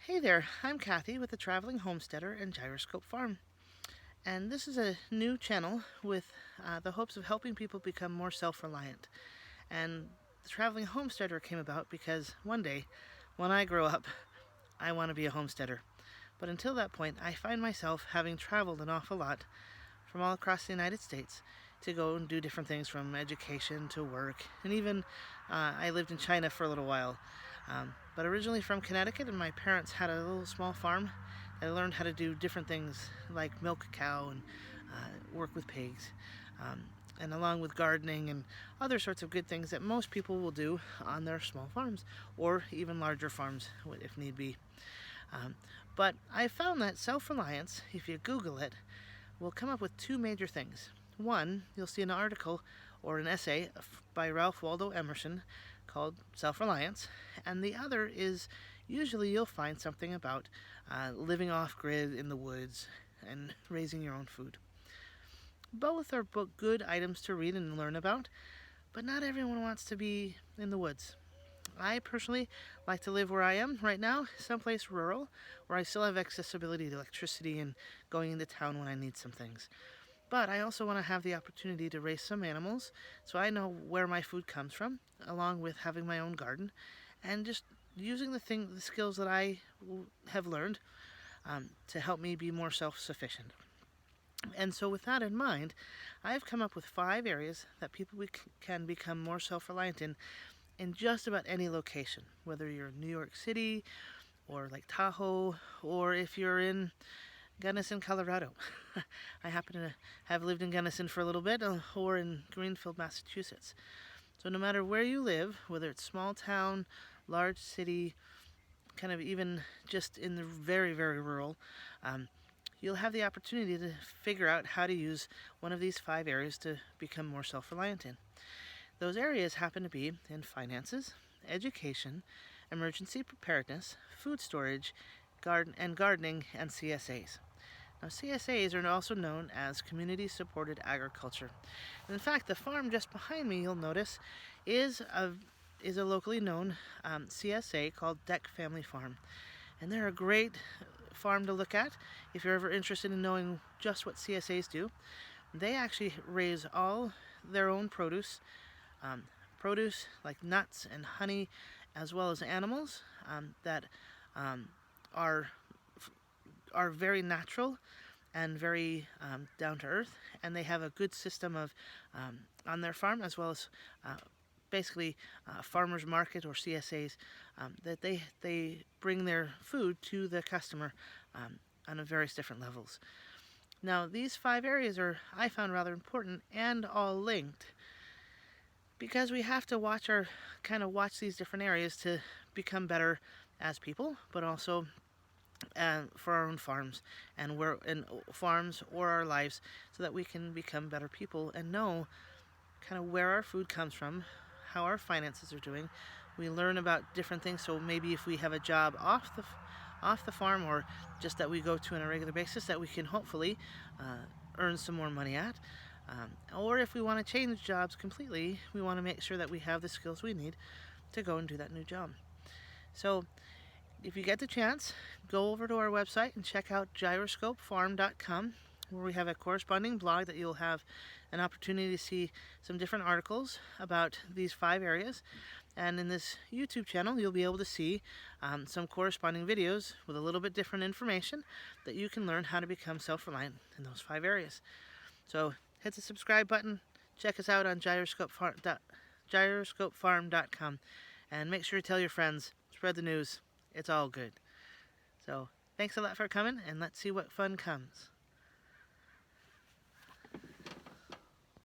Hey there, I'm Kathy with the Traveling Homesteader and Gyroscope Farm. And this is a new channel with the hopes of helping people become more self-reliant. And the Traveling Homesteader came about because one day, when I grow up, I want to be a homesteader. But until that point, I find myself having traveled an awful lot from all across the United States to go and do different things from education to work. And even I lived in China for a little while. But originally from Connecticut, and my parents had a little small farm. I learned how to do different things like milk a cow and work with pigs. And along with gardening and other sorts of good things that most people will do on their small farms or even larger farms if need be. But I found that self-reliance, if you Google it, will come up with two major things. One, you'll see an article or an essay by Ralph Waldo Emerson called Self-Reliance, and the other is usually you'll find something about living off-grid in the woods and raising your own food. Both are good items to read and learn about, but not everyone wants to be in the woods. I personally like to live where I am right now, someplace rural, where I still have accessibility to electricity and going into town when I need some things. But I also want to have the opportunity to raise some animals, so I know where my food comes from, along with having my own garden, and just using the skills that I have learned to help me be more self-sufficient. And so with that in mind, I've come up with 5 areas that people can become more self-reliant in just about any location, whether you're in New York City or like Tahoe, or if you're in Gunnison, Colorado. I happen to have lived in Gunnison for a little bit, or in Greenfield, Massachusetts. So no matter where you live, whether it's small town, large city, kind of even just in the very, very rural, you'll have the opportunity to figure out how to use one of these 5 areas to become more self-reliant in. Those areas happen to be in finances, education, emergency preparedness, food storage, gardening, and CSAs. Now, CSAs are also known as community-supported agriculture. And in fact, the farm just behind me, you'll notice, is a locally known CSA called Deck Family Farm. And they're a great farm to look at if you're ever interested in knowing just what CSAs do. They actually raise all their own produce like nuts and honey, as well as animals that are very natural and very down to earth, and they have a good system of on their farm, as well as basically farmers market or CSAs that they bring their food to the customer on various different levels. Now, these 5 areas are, I found, rather important and all linked, because we have to watch these different areas to become better as people, but also for our own farms and farms or our lives, so that we can become better people and know kind of where our food comes from, how our finances are doing. We learn about different things, so maybe if we have a job off the farm, or just that we go to on a regular basis, that we can hopefully earn some more money at. Or if we want to change jobs completely, we want to make sure that we have the skills we need to go and do that new job. So if you get the chance, go over to our website and check out gyroscopefarm.com, where we have a corresponding blog that you'll have an opportunity to see some different articles about these 5 areas. And in this YouTube channel, you'll be able to see some corresponding videos with a little bit different information that you can learn how to become self-reliant in those 5 areas. So hit the subscribe button, check us out on gyroscopefarm.com, and make sure to tell your friends, spread the news. It's all good. So thanks a lot for coming, and let's see what fun comes.